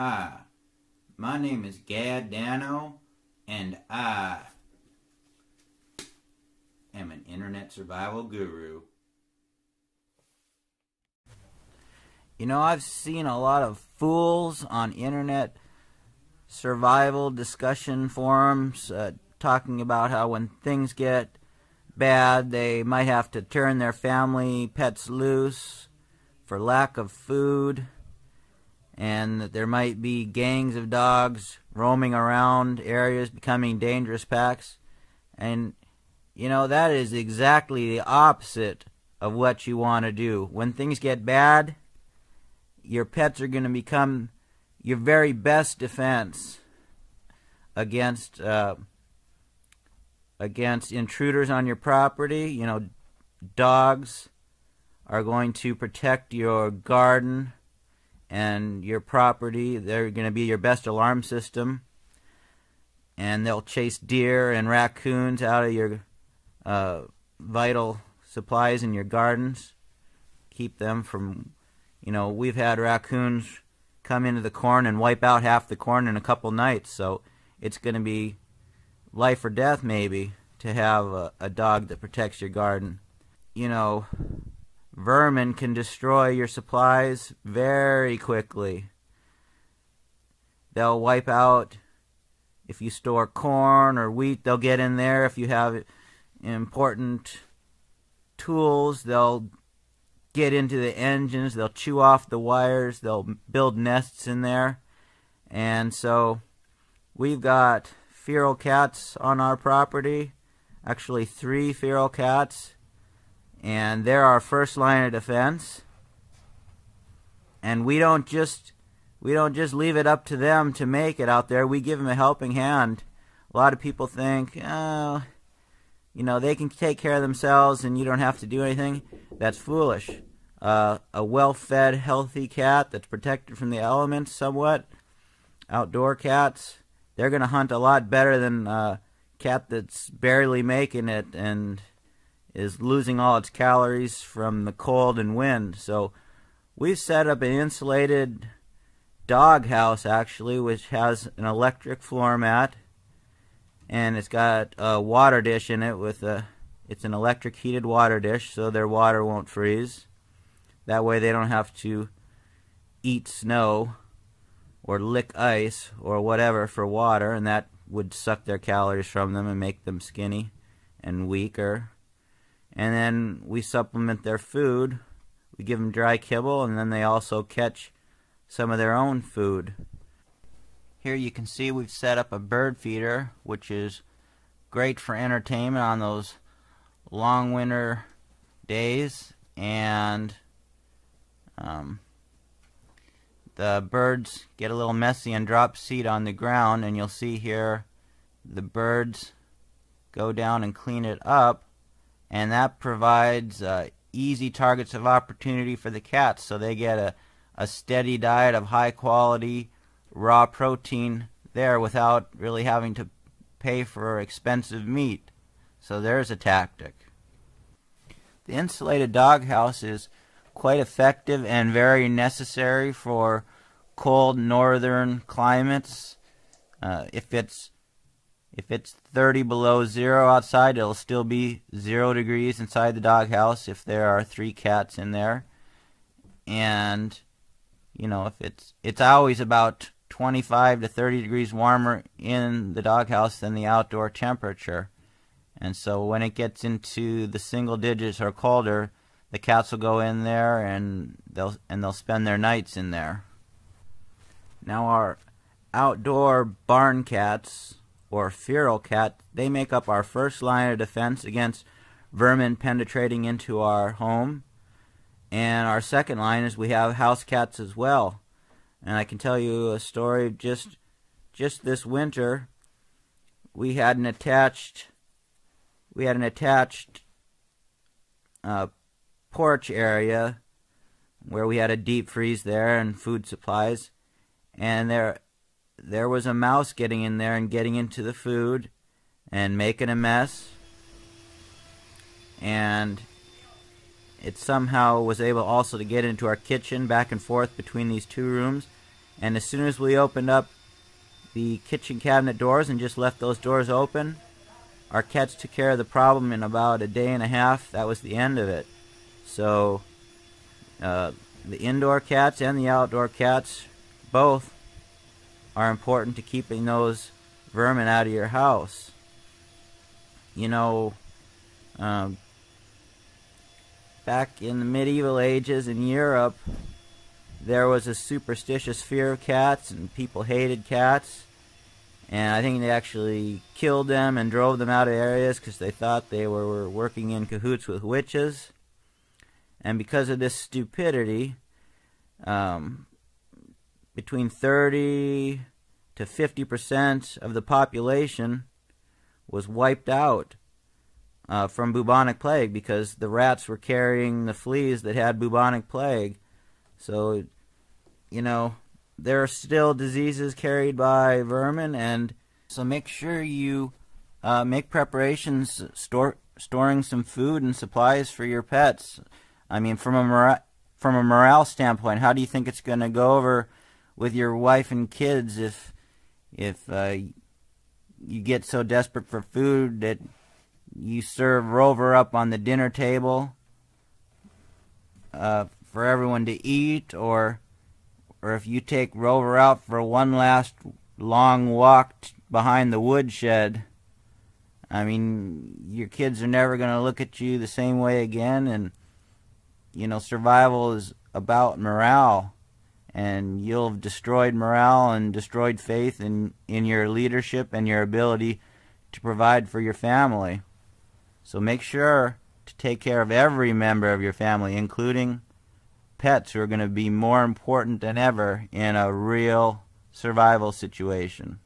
Hi, my name is Gadd Danno, and I am an internet survival guru. You know, I've seen a lot of fools on internet survival discussion forums talking about how when things get bad, they might have to turn their family pets loose for lack of food, and that there might be gangs of dogs roaming around areas becoming dangerous packs. And you know, that is exactly the opposite of what you want to do. When things get bad, your pets are going to become your very best defense against intruders on your property. You know, dogs are going to protect your garden and your property. They're going to be your best alarm system, and they'll chase deer and raccoons out of your vital supplies in your gardens. Keep them from, you know, we've had raccoons come into the corn and wipe out half the corn in a couple nights, so it's going to be life or death maybe to have a dog that protects your garden. You know, vermin can destroy your supplies very quickly. They'll wipe out, if you store corn or wheat, they'll get in there. If you have important tools, they'll get into the engines, they'll chew off the wires, they'll build nests in there. And so we've got feral cats on our property, actually 3 feral cats, and they're our first line of defense. And we don't just leave it up to them to make it out there. We give them a helping hand. A lot of people think, oh, you know, they can take care of themselves and you don't have to do anything. That's foolish. A well-fed, healthy cat that's protected from the elements somewhat, outdoor cats, they're going to hunt a lot better than a cat that's barely making it and is losing all its calories from the cold and wind. So we've set up an insulated dog house, actually, which has an electric floor mat, and it's got a water dish in it with it's an electric heated water dish, so their water won't freeze. That way they don't have to eat snow or lick ice or whatever for water, and that would suck their calories from them and make them skinny and weaker. And then we supplement their food. We give them dry kibble, and then they also catch some of their own food. Here you can see we've set up a bird feeder, which is great for entertainment on those long winter days. And the birds get a little messy and drop seed on the ground, and you'll see here the birds go down and clean it up, and that provides easy targets of opportunity for the cats, so they get a steady diet of high quality raw protein there without really having to pay for expensive meat. So there's a tactic. The insulated doghouse is quite effective and very necessary for cold northern climates. If it's 30 below zero outside, it'll still be 0 degrees inside the doghouse if there are 3 cats in there. And you know, if it's always about 25 to 30 degrees warmer in the doghouse than the outdoor temperature. And so when it gets into the single digits or colder, the cats will go in there and they'll spend their nights in there. Now our outdoor barn cats, or feral cat, they make up our first line of defense against vermin penetrating into our home. And our second line is we have house cats as well. And I can tell you a story of just this winter. We had an attached porch area where we had a deep freeze there and food supplies, and there was a mouse getting in there and getting into the food and making a mess, and it somehow was able also to get into our kitchen back and forth between these 2 rooms, And as soon as we opened up the kitchen cabinet doors and just left those doors open, our cats took care of the problem in about a day and a half. That was the end of it. So the indoor cats and the outdoor cats both are important to keeping those vermin out of your house. You know, back in the medieval ages in Europe, there was a superstitious fear of cats, and people hated cats. And I think they actually killed them and drove them out of areas because they thought they were working in cahoots with witches. And because of this stupidity, between 30 to 50% of the population was wiped out from bubonic plague because the rats were carrying the fleas that had bubonic plague. So, you know, there are still diseases carried by vermin, and so make sure you make preparations, storing some food and supplies for your pets. I mean, from a morale standpoint, how do you think it's going to go over with your wife and kids if you get so desperate for food that you serve Rover up on the dinner table for everyone to eat, or if you take Rover out for one last long walk behind the woodshed? I mean, your kids are never going to look at you the same way again, and you know, survival is about morale, and you'll have destroyed morale and destroyed faith in your leadership and your ability to provide for your family. So make sure to take care of every member of your family, including pets, who are going to be more important than ever in a real survival situation.